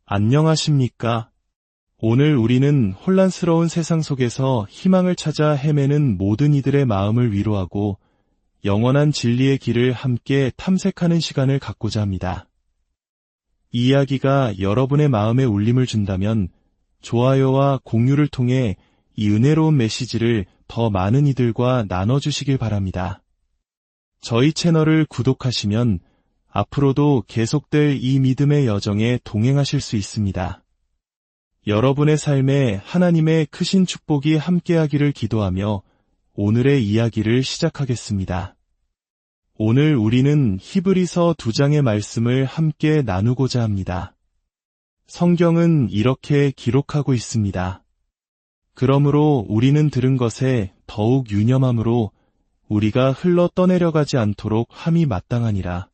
안녕하십니까? 오늘 우리는 혼란스러운 세상 속에서 희망을 찾아 헤매는 모든 이들의 마음을 위로하고 영원한 진리의 길을 함께 탐색하는 시간을 갖고자 합니다. 이 이야기가 여러분의 마음에 울림을 준다면 좋아요와 공유를 통해 이 은혜로운 메시지를 더 많은 이들과 나눠주시길 바랍니다. 저희 채널을 구독하시면 앞으로도 계속될 이 믿음의 여정에 동행하실 수 있습니다. 여러분의 삶에 하나님의 크신 축복이 함께하기를 기도하며 오늘의 이야기를 시작하겠습니다. 오늘 우리는 히브리서 2장의 말씀을 함께 나누고자 합니다. 성경은 이렇게 기록하고 있습니다. 그러므로 우리는 들은 것에 더욱 유념함으로 우리가 흘러 떠내려가지 않도록 함이 마땅하니라.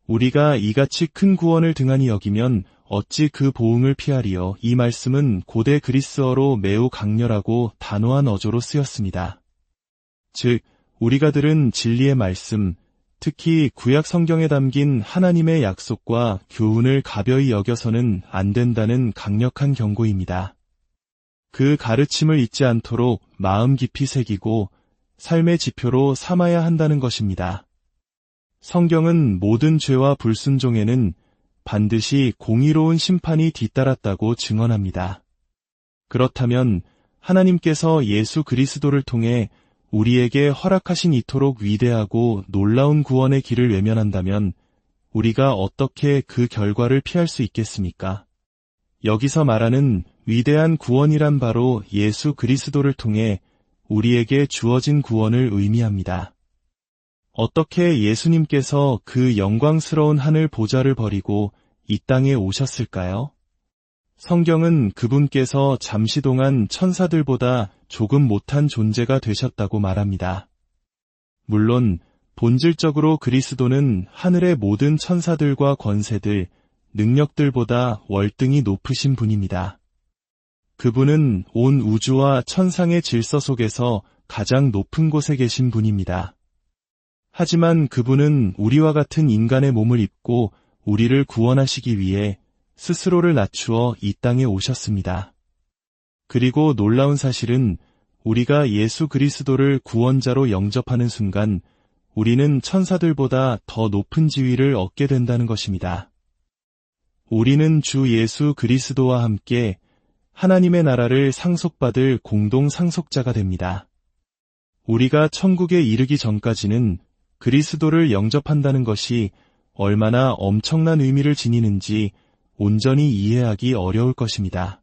우리가 이같이 큰 구원을 등한히 여기면 어찌 그 보응을 피하리요. 이 말씀은 고대 그리스어로 매우 강렬하고 단호한 어조로 쓰였습니다. 즉, 우리가 들은 진리의 말씀, 특히 구약 성경에 담긴 하나님의 약속과 교훈을 가벼이 여겨서는 안 된다는 강력한 경고입니다. 그 가르침을 잊지 않도록 마음 깊이 새기고 삶의 지표로 삼아야 한다는 것입니다. 성경은 모든 죄와 불순종에는 반드시 공의로운 심판이 뒤따랐다고 증언합니다. 그렇다면 하나님께서 예수 그리스도를 통해 우리에게 허락하신 이토록 위대하고 놀라운 구원의 길을 외면한다면 우리가 어떻게 그 결과를 피할 수 있겠습니까? 여기서 말하는 위대한 구원이란 바로 예수 그리스도를 통해 우리에게 주어진 구원을 의미합니다. 어떻게 예수님께서 그 영광스러운 하늘 보좌를 버리고 이 땅에 오셨을까요? 성경은 그분께서 잠시 동안 천사들보다 조금 못한 존재가 되셨다고 말합니다. 물론 본질적으로 그리스도는 하늘의 모든 천사들과 권세들, 능력들보다 월등히 높으신 분입니다. 그분은 온 우주와 천상의 질서 속에서 가장 높은 곳에 계신 분입니다. 하지만 그분은 우리와 같은 인간의 몸을 입고 우리를 구원하시기 위해 스스로를 낮추어 이 땅에 오셨습니다. 그리고 놀라운 사실은 우리가 예수 그리스도를 구원자로 영접하는 순간 우리는 천사들보다 더 높은 지위를 얻게 된다는 것입니다. 우리는 주 예수 그리스도와 함께 하나님의 나라를 상속받을 공동 상속자가 됩니다. 우리가 천국에 이르기 전까지는 그리스도를 영접한다는 것이 얼마나 엄청난 의미를 지니는지 온전히 이해하기 어려울 것입니다.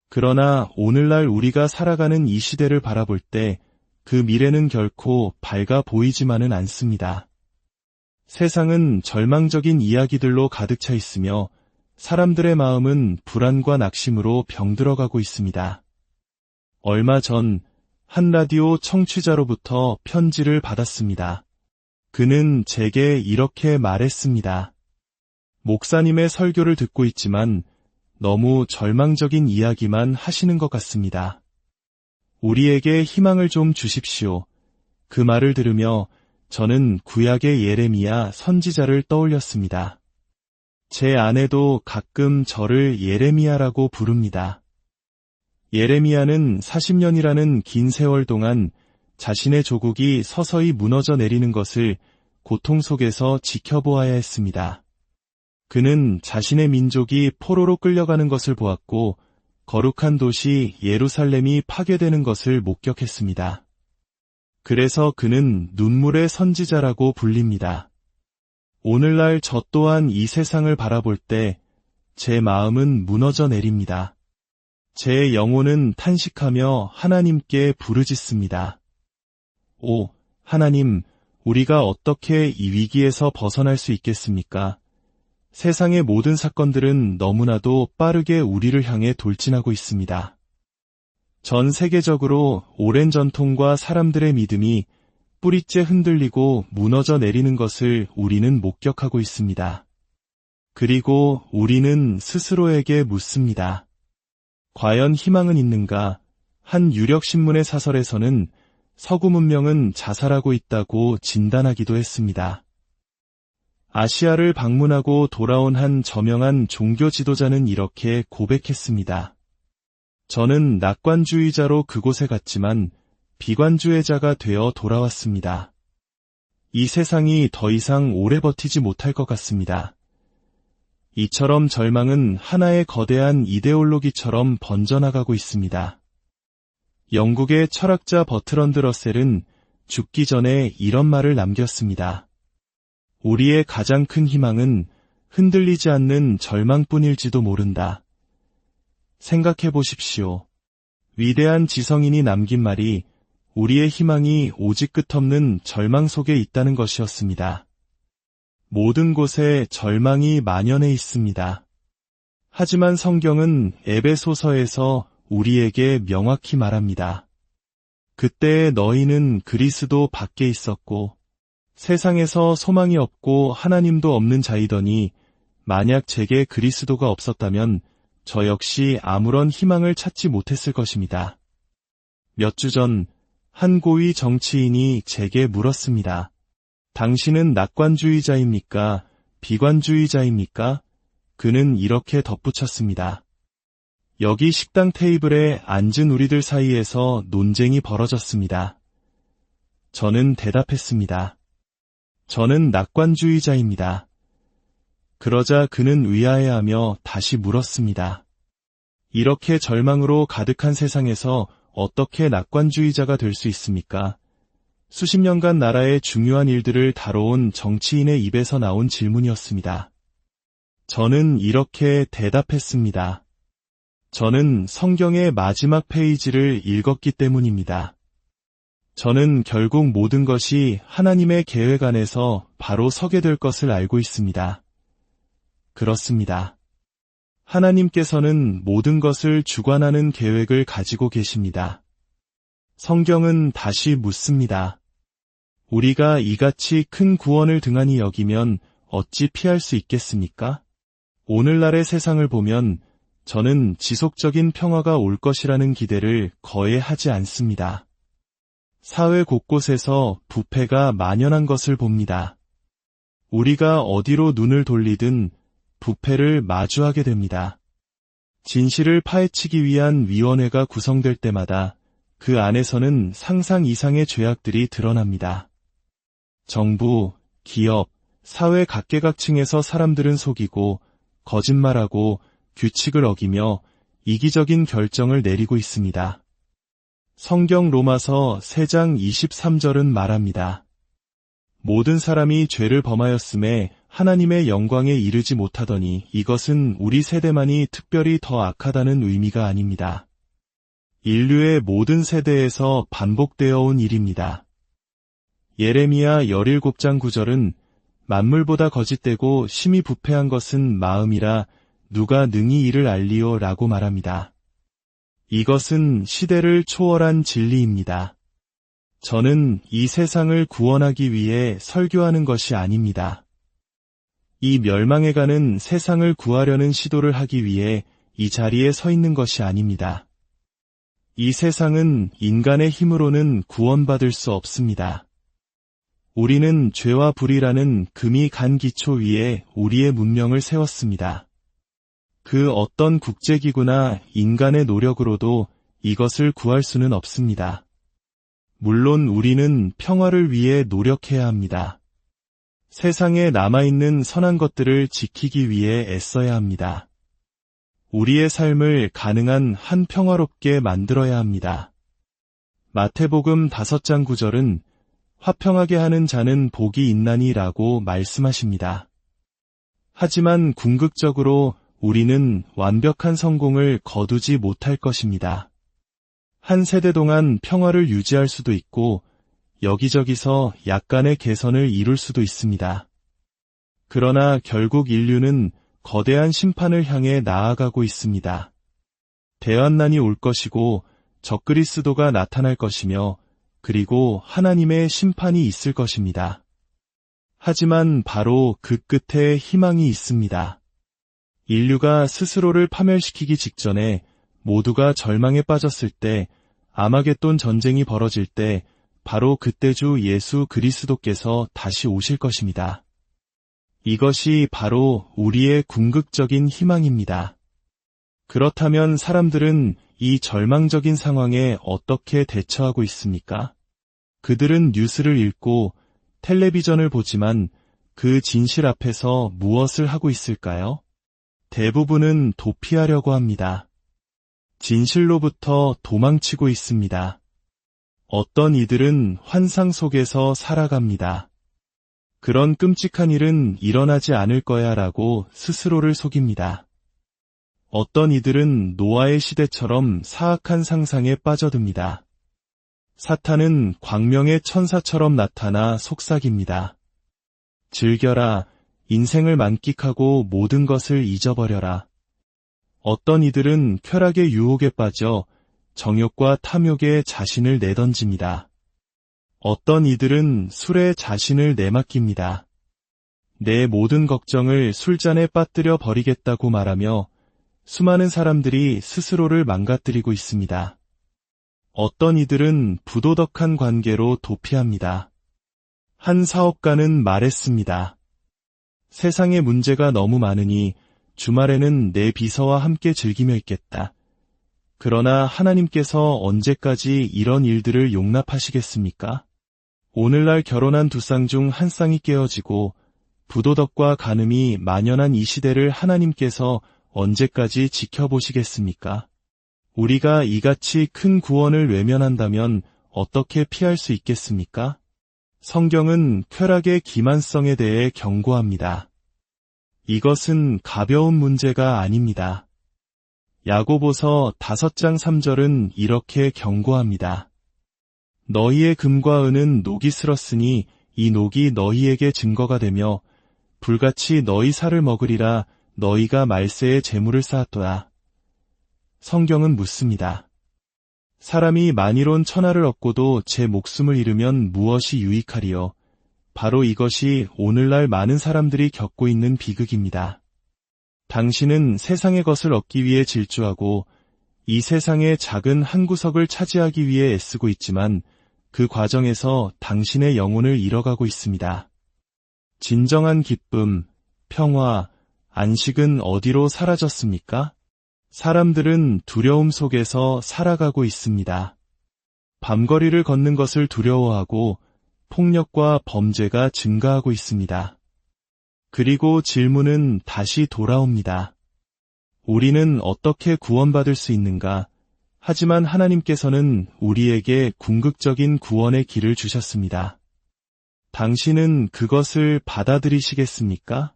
그러나 오늘날 우리가 살아가는 이 시대를 바라볼 때 그 미래는 결코 밝아 보이지만은 않습니다. 세상은 절망적인 이야기들로 가득 차 있으며 사람들의 마음은 불안과 낙심으로 병들어가고 있습니다. 얼마 전 한 라디오 청취자로부터 편지를 받았습니다. 그는 제게 이렇게 말했습니다. 목사님의 설교를 듣고 있지만 너무 절망적인 이야기만 하시는 것 같습니다. 우리에게 희망을 좀 주십시오. 그 말을 들으며 저는 구약의 예레미야 선지자를 떠올렸습니다. 제 아내도 가끔 저를 예레미야라고 부릅니다. 예레미야는 40년이라는 긴 세월 동안 자신의 조국이 서서히 무너져 내리는 것을 고통 속에서 지켜보아야 했습니다. 그는 자신의 민족이 포로로 끌려가는 것을 보았고 거룩한 도시 예루살렘이 파괴되는 것을 목격했습니다. 그래서 그는 눈물의 선지자라고 불립니다. 오늘날 저 또한 이 세상을 바라볼 때 제 마음은 무너져 내립니다. 제 영혼은 탄식하며 하나님께 부르짖습니다. 오, 하나님, 우리가 어떻게 이 위기에서 벗어날 수 있겠습니까? 세상의 모든 사건들은 너무나도 빠르게 우리를 향해 돌진하고 있습니다. 전 세계적으로 오랜 전통과 사람들의 믿음이 뿌리째 흔들리고 무너져 내리는 것을 우리는 목격하고 있습니다. 그리고 우리는 스스로에게 묻습니다. 과연 희망은 있는가? 한 유력 신문의 사설에서는 서구 문명은 자살하고 있다고 진단하기도 했습니다. 아시아를 방문하고 돌아온 한 저명한 종교 지도자는 이렇게 고백했습니다. 저는 낙관주의자로 그곳에 갔지만 비관주의자가 되어 돌아왔습니다. 이 세상이 더 이상 오래 버티지 못할 것 같습니다. 이처럼 절망은 하나의 거대한 이데올로기처럼 번져나가고 있습니다. 영국의 철학자 버트런드 러셀은 죽기 전에 이런 말을 남겼습니다. 우리의 가장 큰 희망은 흔들리지 않는 절망뿐일지도 모른다. 생각해 보십시오. 위대한 지성인이 남긴 말이 우리의 희망이 오직 끝없는 절망 속에 있다는 것이었습니다. 모든 곳에 절망이 만연해 있습니다. 하지만 성경은 에베소서에서 우리에게 명확히 말합니다. 그때의 너희는 그리스도 밖에 있었고 세상에서 소망이 없고 하나님도 없는 자이더니 만약 제게 그리스도가 없었다면 저 역시 아무런 희망을 찾지 못했을 것입니다. 몇 주 전 한 고위 정치인이 제게 물었습니다. 당신은 낙관주의자입니까? 비관주의자입니까? 그는 이렇게 덧붙였습니다. 여기 식당 테이블에 앉은 우리들 사이에서 논쟁이 벌어졌습니다. 저는 대답했습니다. 저는 낙관주의자입니다. 그러자 그는 의아해하며 다시 물었습니다. 이렇게 절망으로 가득한 세상에서 어떻게 낙관주의자가 될 수 있습니까? 수십 년간 나라의 중요한 일들을 다뤄온 정치인의 입에서 나온 질문이었습니다. 저는 이렇게 대답했습니다. 저는 성경의 마지막 페이지를 읽었기 때문입니다. 저는 결국 모든 것이 하나님의 계획 안에서 바로 서게 될 것을 알고 있습니다. 그렇습니다. 하나님께서는 모든 것을 주관하는 계획을 가지고 계십니다. 성경은 다시 묻습니다. 우리가 이같이 큰 구원을 등한히 여기면 어찌 피할 수 있겠습니까? 오늘날의 세상을 보면 저는 지속적인 평화가 올 것이라는 기대를 거의 하지 않습니다. 사회 곳곳에서 부패가 만연한 것을 봅니다. 우리가 어디로 눈을 돌리든 부패를 마주하게 됩니다. 진실을 파헤치기 위한 위원회가 구성될 때마다 그 안에서는 상상 이상의 죄악들이 드러납니다. 정부, 기업, 사회 각계각층에서 사람들은 속이고 거짓말하고 규칙을 어기며 이기적인 결정을 내리고 있습니다. 성경 로마서 3장 23절은 말합니다. 모든 사람이 죄를 범하였음에 하나님의 영광에 이르지 못하더니 이것은 우리 세대만이 특별히 더 악하다는 의미가 아닙니다. 인류의 모든 세대에서 반복되어 온 일입니다. 예레미야 17장 9절은 만물보다 거짓되고 심히 부패한 것은 마음이라 누가 능히 이를 알리오 라고 말합니다. 이것은 시대를 초월한 진리입니다. 저는 이 세상을 구원하기 위해 설교하는 것이 아닙니다. 이 멸망해가는 세상을 구하려는 시도를 하기 위해 이 자리에 서 있는 것이 아닙니다. 이 세상은 인간의 힘으로는 구원받을 수 없습니다. 우리는 죄와 불의라는 금이 간 기초 위에 우리의 문명을 세웠습니다. 그 어떤 국제기구나 인간의 노력으로도 이것을 구할 수는 없습니다. 물론 우리는 평화를 위해 노력해야 합니다. 세상에 남아있는 선한 것들을 지키기 위해 애써야 합니다. 우리의 삶을 가능한 한 평화롭게 만들어야 합니다. 마태복음 5장 9절은 화평하게 하는 자는 복이 있나니 라고 말씀하십니다. 하지만 궁극적으로 우리는 완벽한 성공을 거두지 못할 것입니다. 한 세대 동안 평화를 유지할 수도 있고 여기저기서 약간의 개선을 이룰 수도 있습니다. 그러나 결국 인류는 거대한 심판을 향해 나아가고 있습니다. 대환난이 올 것이고 적그리스도가 나타날 것이며 그리고 하나님의 심판이 있을 것입니다. 하지만 바로 그 끝에 희망이 있습니다. 인류가 스스로를 파멸시키기 직전에 모두가 절망에 빠졌을 때 아마겟돈 전쟁이 벌어질 때 바로 그때 주 예수 그리스도께서 다시 오실 것입니다. 이것이 바로 우리의 궁극적인 희망입니다. 그렇다면 사람들은 이 절망적인 상황에 어떻게 대처하고 있습니까? 그들은 뉴스를 읽고 텔레비전을 보지만 그 진실 앞에서 무엇을 하고 있을까요? 대부분은 도피하려고 합니다. 진실로부터 도망치고 있습니다. 어떤 이들은 환상 속에서 살아갑니다. 그런 끔찍한 일은 일어나지 않을 거야 라고 스스로를 속입니다. 어떤 이들은 노아의 시대처럼 사악한 상상에 빠져듭니다. 사탄은 광명의 천사처럼 나타나 속삭입니다. 즐겨라, 인생을 만끽하고 모든 것을 잊어버려라. 어떤 이들은 쾌락의 유혹에 빠져 정욕과 탐욕에 자신을 내던집니다. 어떤 이들은 술에 자신을 내맡깁니다. 내 모든 걱정을 술잔에 빠뜨려 버리겠다고 말하며 수많은 사람들이 스스로를 망가뜨리고 있습니다. 어떤 이들은 부도덕한 관계로 도피합니다. 한 사업가는 말했습니다. 세상에 문제가 너무 많으니 주말에는 내 비서와 함께 즐기며 있겠다. 그러나 하나님께서 언제까지 이런 일들을 용납하시겠습니까? 오늘날 결혼한 두 쌍 중 한 쌍이 깨어지고 부도덕과 간음이 만연한 이 시대를 하나님께서 언제까지 지켜보시겠습니까? 우리가 이같이 큰 구원을 외면한다면 어떻게 피할 수 있겠습니까? 성경은 쾌락의 기만성에 대해 경고합니다. 이것은 가벼운 문제가 아닙니다. 야고보서 5장 3절은 이렇게 경고합니다. 너희의 금과 은은 녹이 슬었으니 이 녹이 너희에게 증거가 되며 불같이 너희 살을 먹으리라. 너희가 말세에 재물을 쌓았도다. 성경은 묻습니다. 사람이 만일온 천하를 얻고도 제 목숨을 잃으면 무엇이 유익하리요? 바로 이것이 오늘날 많은 사람들이 겪고 있는 비극입니다. 당신은 세상의 것을 얻기 위해 질주하고 이 세상의 작은 한 구석을 차지하기 위해 애쓰고 있지만 그 과정에서 당신의 영혼을 잃어가고 있습니다. 진정한 기쁨, 평화, 안식은 어디로 사라졌습니까? 사람들은 두려움 속에서 살아가고 있습니다. 밤거리를 걷는 것을 두려워하고 폭력과 범죄가 증가하고 있습니다. 그리고 질문은 다시 돌아옵니다. 우리는 어떻게 구원받을 수 있는가? 하지만 하나님께서는 우리에게 궁극적인 구원의 길을 주셨습니다. 당신은 그것을 받아들이시겠습니까?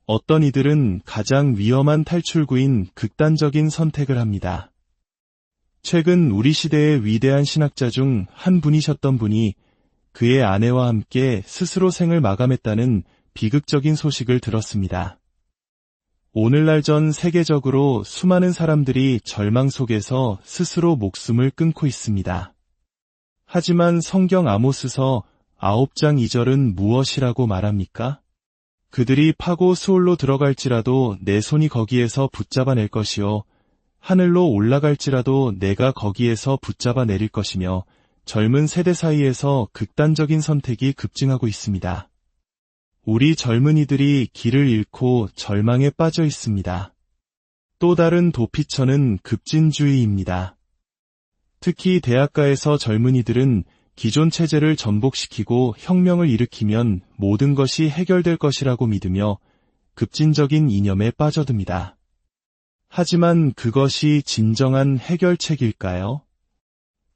어떤 이들은 가장 위험한 탈출구인 극단적인 선택을 합니다. 최근 우리 시대의 위대한 신학자 중 한 분이셨던 분이 그의 아내와 함께 스스로 생을 마감했다는 비극적인 소식을 들었습니다. 오늘날 전 세계적으로 수많은 사람들이 절망 속에서 스스로 목숨을 끊고 있습니다. 하지만 성경 아모스서 9장 2절은 무엇이라고 말합니까? 그들이 파고 수올로 들어갈지라도 내 손이 거기에서 붙잡아낼 것이요 하늘로 올라갈지라도 내가 거기에서 붙잡아 내릴 것이며 젊은 세대 사이에서 극단적인 선택이 급증하고 있습니다. 우리 젊은이들이 길을 잃고 절망에 빠져 있습니다. 또 다른 도피처는 급진주의입니다. 특히 대학가에서 젊은이들은 기존 체제를 전복시키고 혁명을 일으키면 모든 것이 해결될 것이라고 믿으며 급진적인 이념에 빠져듭니다. 하지만 그것이 진정한 해결책일까요?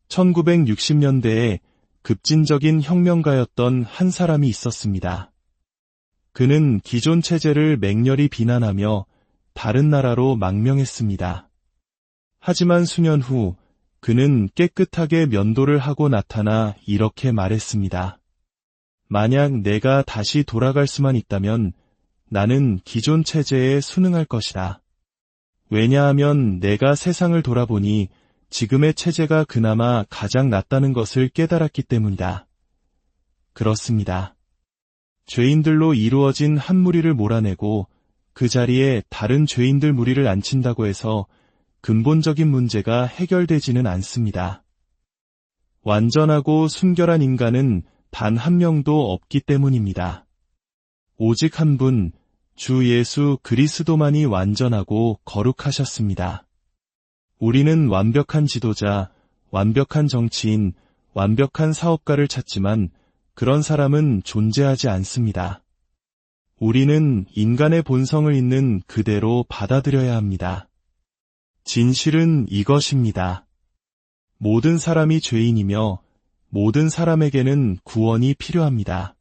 1960년대에 급진적인 혁명가였던 한 사람이 있었습니다. 그는 기존 체제를 맹렬히 비난하며 다른 나라로 망명했습니다. 하지만 수년 후 그는 깨끗하게 면도를 하고 나타나 이렇게 말했습니다. 만약 내가 다시 돌아갈 수만 있다면 나는 기존 체제에 순응할 것이다. 왜냐하면 내가 세상을 돌아보니 지금의 체제가 그나마 가장 낫다는 것을 깨달았기 때문이다. 그렇습니다. 죄인들로 이루어진 한 무리를 몰아내고 그 자리에 다른 죄인들 무리를 앉힌다고 해서 근본적인 문제가 해결되지는 않습니다. 완전하고 순결한 인간은 단 한 명도 없기 때문입니다. 오직 한 분, 주 예수 그리스도만이 완전하고 거룩하셨습니다. 우리는 완벽한 지도자, 완벽한 정치인, 완벽한 사업가를 찾지만 그런 사람은 존재하지 않습니다. 우리는 인간의 본성을 있는 그대로 받아들여야 합니다. 진실은 이것입니다. 모든 사람이 죄인이며 모든 사람에게는 구원이 필요합니다.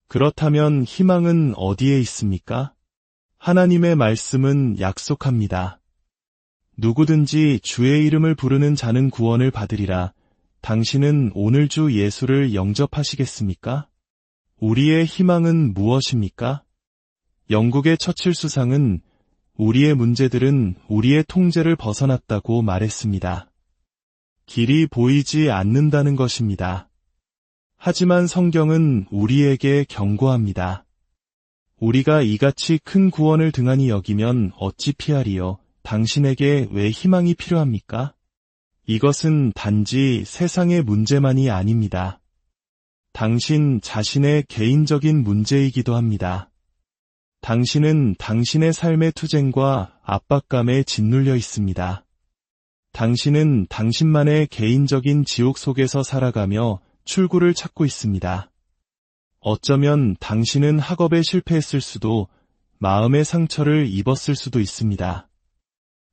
그렇다면 희망은 어디에 있습니까? 하나님의 말씀은 약속합니다. 누구든지 주의 이름을 부르는 자는 구원을 받으리라. 당신은 오늘 주 예수를 영접하시겠습니까? 우리의 희망은 무엇입니까? 영국의 처칠 수상은 우리의 문제들은 우리의 통제를 벗어났다고 말했습니다. 길이 보이지 않는다는 것입니다. 하지만 성경은 우리에게 경고합니다. 우리가 이같이 큰 구원을 등한히 여기면 어찌 피하리요? 당신에게 왜 희망이 필요합니까? 이것은 단지 세상의 문제만이 아닙니다. 당신 자신의 개인적인 문제이기도 합니다. 당신은 당신의 삶의 투쟁과 압박감에 짓눌려 있습니다. 당신은 당신만의 개인적인 지옥 속에서 살아가며 출구를 찾고 있습니다. 어쩌면 당신은 학업에 실패했을 수도, 마음의 상처를 입었을 수도 있습니다.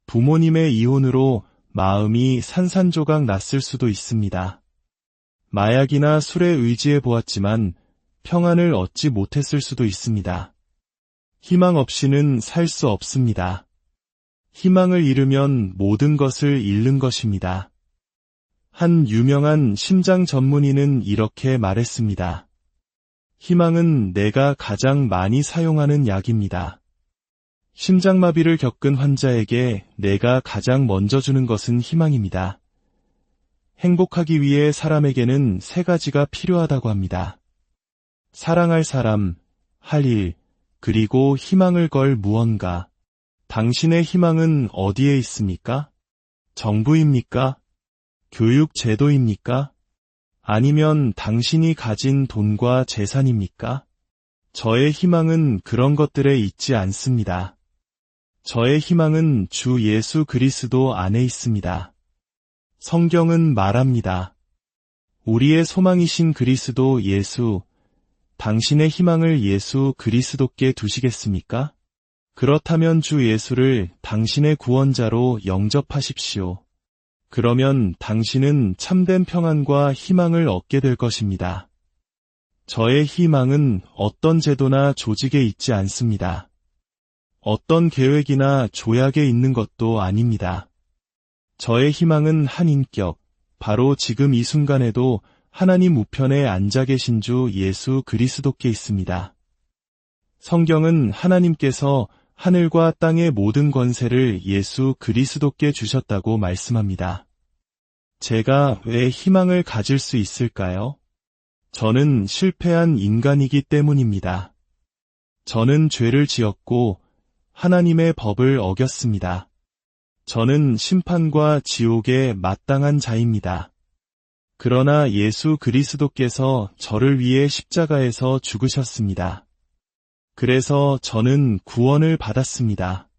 부모님의 이혼으로 마음이 산산조각 났을 수도 있습니다. 마약이나 술에 의지해 보았지만 평안을 얻지 못했을 수도 있습니다. 희망 없이는 살 수 없습니다. 희망을 잃으면 모든 것을 잃는 것입니다. 한 유명한 심장 전문의는 이렇게 말했습니다. 희망은 내가 가장 많이 사용하는 약입니다. 심장마비를 겪은 환자에게 내가 가장 먼저 주는 것은 희망입니다. 행복하기 위해 사람에게는 세 가지가 필요하다고 합니다. 사랑할 사람, 할 일, 그리고 희망을 걸 무언가. 당신의 희망은 어디에 있습니까? 정부입니까? 교육 제도입니까? 아니면 당신이 가진 돈과 재산입니까? 저의 희망은 그런 것들에 있지 않습니다. 저의 희망은 주 예수 그리스도 안에 있습니다. 성경은 말합니다. 우리의 소망이신 그리스도 예수, 당신의 희망을 예수 그리스도께 두시겠습니까? 그렇다면 주 예수를 당신의 구원자로 영접하십시오. 그러면 당신은 참된 평안과 희망을 얻게 될 것입니다. 저의 희망은 어떤 제도나 조직에 있지 않습니다. 어떤 계획이나 조약에 있는 것도 아닙니다. 저의 희망은 한 인격, 바로 지금 이 순간에도 하나님 우편에 앉아 계신 주 예수 그리스도께 있습니다. 성경은 하나님께서 하늘과 땅의 모든 권세를 예수 그리스도께 주셨다고 말씀합니다. 제가 왜 희망을 가질 수 있을까요? 저는 실패한 인간이기 때문입니다. 저는 죄를 지었고 하나님의 법을 어겼습니다. 저는 심판과 지옥에 마땅한 자입니다. 그러나 예수 그리스도께서 저를 위해 십자가에서 죽으셨습니다. 그래서 저는 구원을 받았습니다.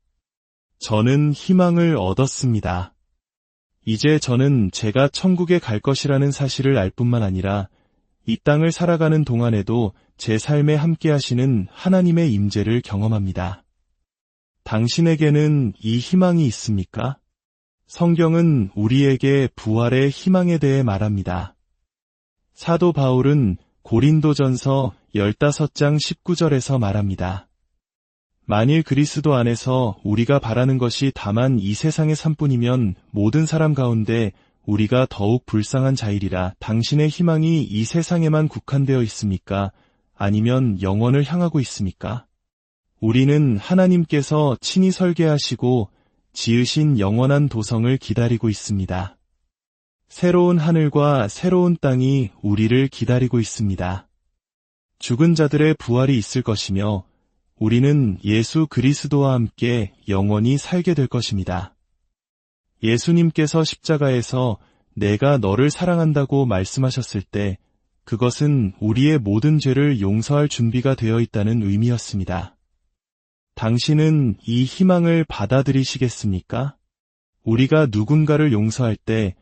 저는 희망을 얻었습니다. 이제 저는 제가 천국에 갈 것이라는 사실을 알 뿐만 아니라 이 땅을 살아가는 동안에도 제 삶에 함께 하시는 하나님의 임재를 경험합니다. 당신에게는 이 희망이 있습니까? 성경은 우리에게 부활의 희망에 대해 말합니다. 사도 바울은 고린도전서 15장 19절에서 말합니다. 만일 그리스도 안에서 우리가 바라는 것이 다만 이 세상의 삶뿐이면 모든 사람 가운데 우리가 더욱 불쌍한 자이리라. 당신의 희망이 이 세상에만 국한되어 있습니까? 아니면 영원을 향하고 있습니까? 우리는 하나님께서 친히 설계하시고 지으신 영원한 도성을 기다리고 있습니다. 새로운 하늘과 새로운 땅이 우리를 기다리고 있습니다. 죽은 자들의 부활이 있을 것이며 우리는 예수 그리스도와 함께 영원히 살게 될 것입니다. 예수님께서 십자가에서 내가 너를 사랑한다고 말씀하셨을 때 그것은 우리의 모든 죄를 용서할 준비가 되어 있다는 의미였습니다. 당신은 이 희망을 받아들이시겠습니까? 우리가 누군가를 용서할 때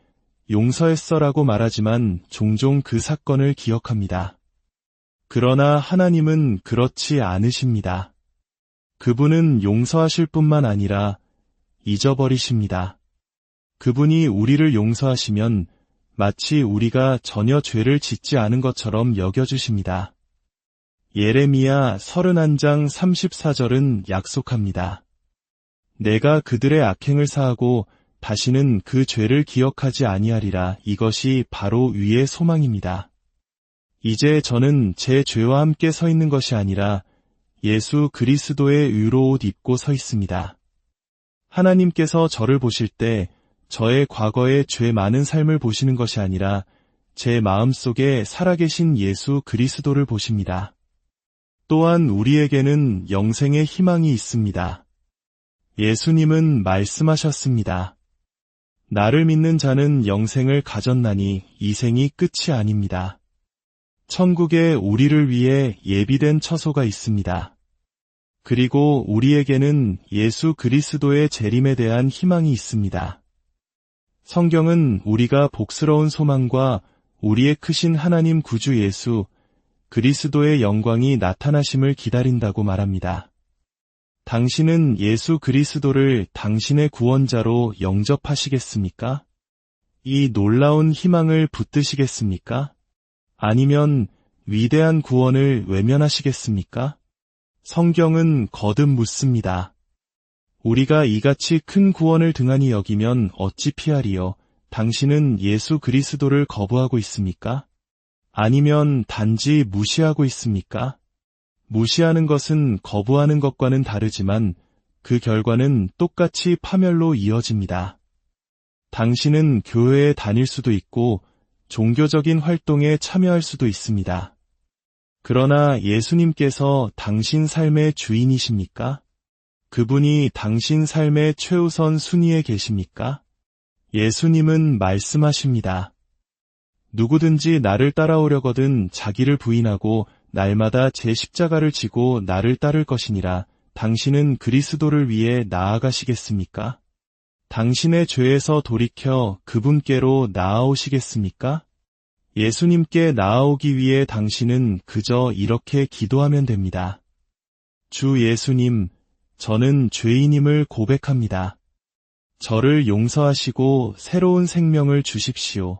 용서했어라고 말하지만 종종 그 사건을 기억합니다. 그러나 하나님은 그렇지 않으십니다. 그분은 용서하실 뿐만 아니라 잊어버리십니다. 그분이 우리를 용서하시면 마치 우리가 전혀 죄를 짓지 않은 것처럼 여겨주십니다. 예레미야 31장 34절은 약속합니다. 내가 그들의 악행을 사하고 다시는 그 죄를 기억하지 아니하리라. 이것이 바로 위의 소망입니다. 이제 저는 제 죄와 함께 서 있는 것이 아니라 예수 그리스도의 의로 옷 입고 서 있습니다. 하나님께서 저를 보실 때 저의 과거의 죄 많은 삶을 보시는 것이 아니라 제 마음속에 살아계신 예수 그리스도를 보십니다. 또한 우리에게는 영생의 희망이 있습니다. 예수님은 말씀하셨습니다. 나를 믿는 자는 영생을 가졌나니 이 생이 끝이 아닙니다. 천국에 우리를 위해 예비된 처소가 있습니다. 그리고 우리에게는 예수 그리스도의 재림에 대한 희망이 있습니다. 성경은 우리가 복스러운 소망과 우리의 크신 하나님 구주 예수 그리스도의 영광이 나타나심을 기다린다고 말합니다. 당신은 예수 그리스도를 당신의 구원자로 영접하시겠습니까? 이 놀라운 희망을 붙드시겠습니까? 아니면 위대한 구원을 외면하시겠습니까? 성경은 거듭 묻습니다. 우리가 이같이 큰 구원을 등한히 여기면 어찌 피하리요? 당신은 예수 그리스도를 거부하고 있습니까? 아니면 단지 무시하고 있습니까? 무시하는 것은 거부하는 것과는 다르지만 그 결과는 똑같이 파멸로 이어집니다. 당신은 교회에 다닐 수도 있고 종교적인 활동에 참여할 수도 있습니다. 그러나 예수님께서 당신 삶의 주인이십니까? 그분이 당신 삶의 최우선 순위에 계십니까? 예수님은 말씀하십니다. 누구든지 나를 따라오려거든 자기를 부인하고 날마다 제 십자가를 지고 나를 따를 것이니라. 당신은 그리스도를 위해 나아가시겠습니까? 당신의 죄에서 돌이켜 그분께로 나아오시겠습니까? 예수님께 나아오기 위해 당신은 그저 이렇게 기도하면 됩니다. 주 예수님, 저는 죄인임을 고백합니다. 저를 용서하시고 새로운 생명을 주십시오.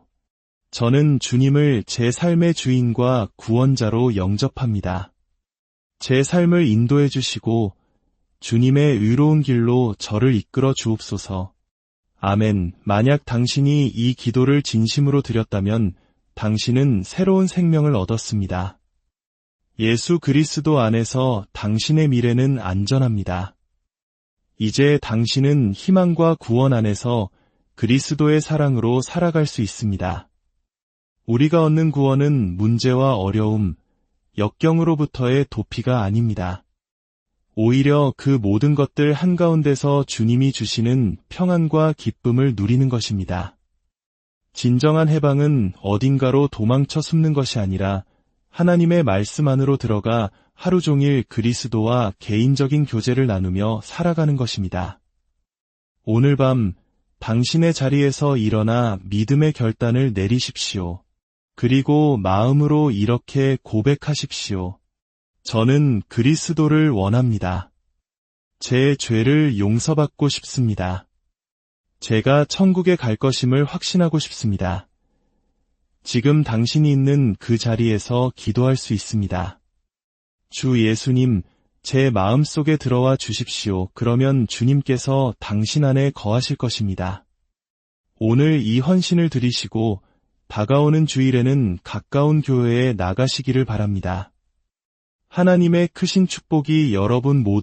저는 주님을 제 삶의 주인과 구원자로 영접합니다. 제 삶을 인도해 주시고 주님의 의로운 길로 저를 이끌어 주옵소서. 아멘. 만약 당신이 이 기도를 진심으로 드렸다면 당신은 새로운 생명을 얻었습니다. 예수 그리스도 안에서 당신의 미래는 안전합니다. 이제 당신은 희망과 구원 안에서 그리스도의 사랑으로 살아갈 수 있습니다. 우리가 얻는 구원은 문제와 어려움, 역경으로부터의 도피가 아닙니다. 오히려 그 모든 것들 한가운데서 주님이 주시는 평안과 기쁨을 누리는 것입니다. 진정한 해방은 어딘가로 도망쳐 숨는 것이 아니라 하나님의 말씀 안으로 들어가 하루 종일 그리스도와 개인적인 교제를 나누며 살아가는 것입니다. 오늘 밤 당신의 자리에서 일어나 믿음의 결단을 내리십시오. 그리고 마음으로 이렇게 고백하십시오. 저는 그리스도를 원합니다. 제 죄를 용서받고 싶습니다. 제가 천국에 갈 것임을 확신하고 싶습니다. 지금 당신이 있는 그 자리에서 기도할 수 있습니다. 주 예수님, 제 마음속에 들어와 주십시오. 그러면 주님께서 당신 안에 거하실 것입니다. 오늘 이 헌신을 드리시고 다가오는 주일에는 가까운 교회에 나가시기를 바랍니다. 하나님의 크신 축복이 여러분 모두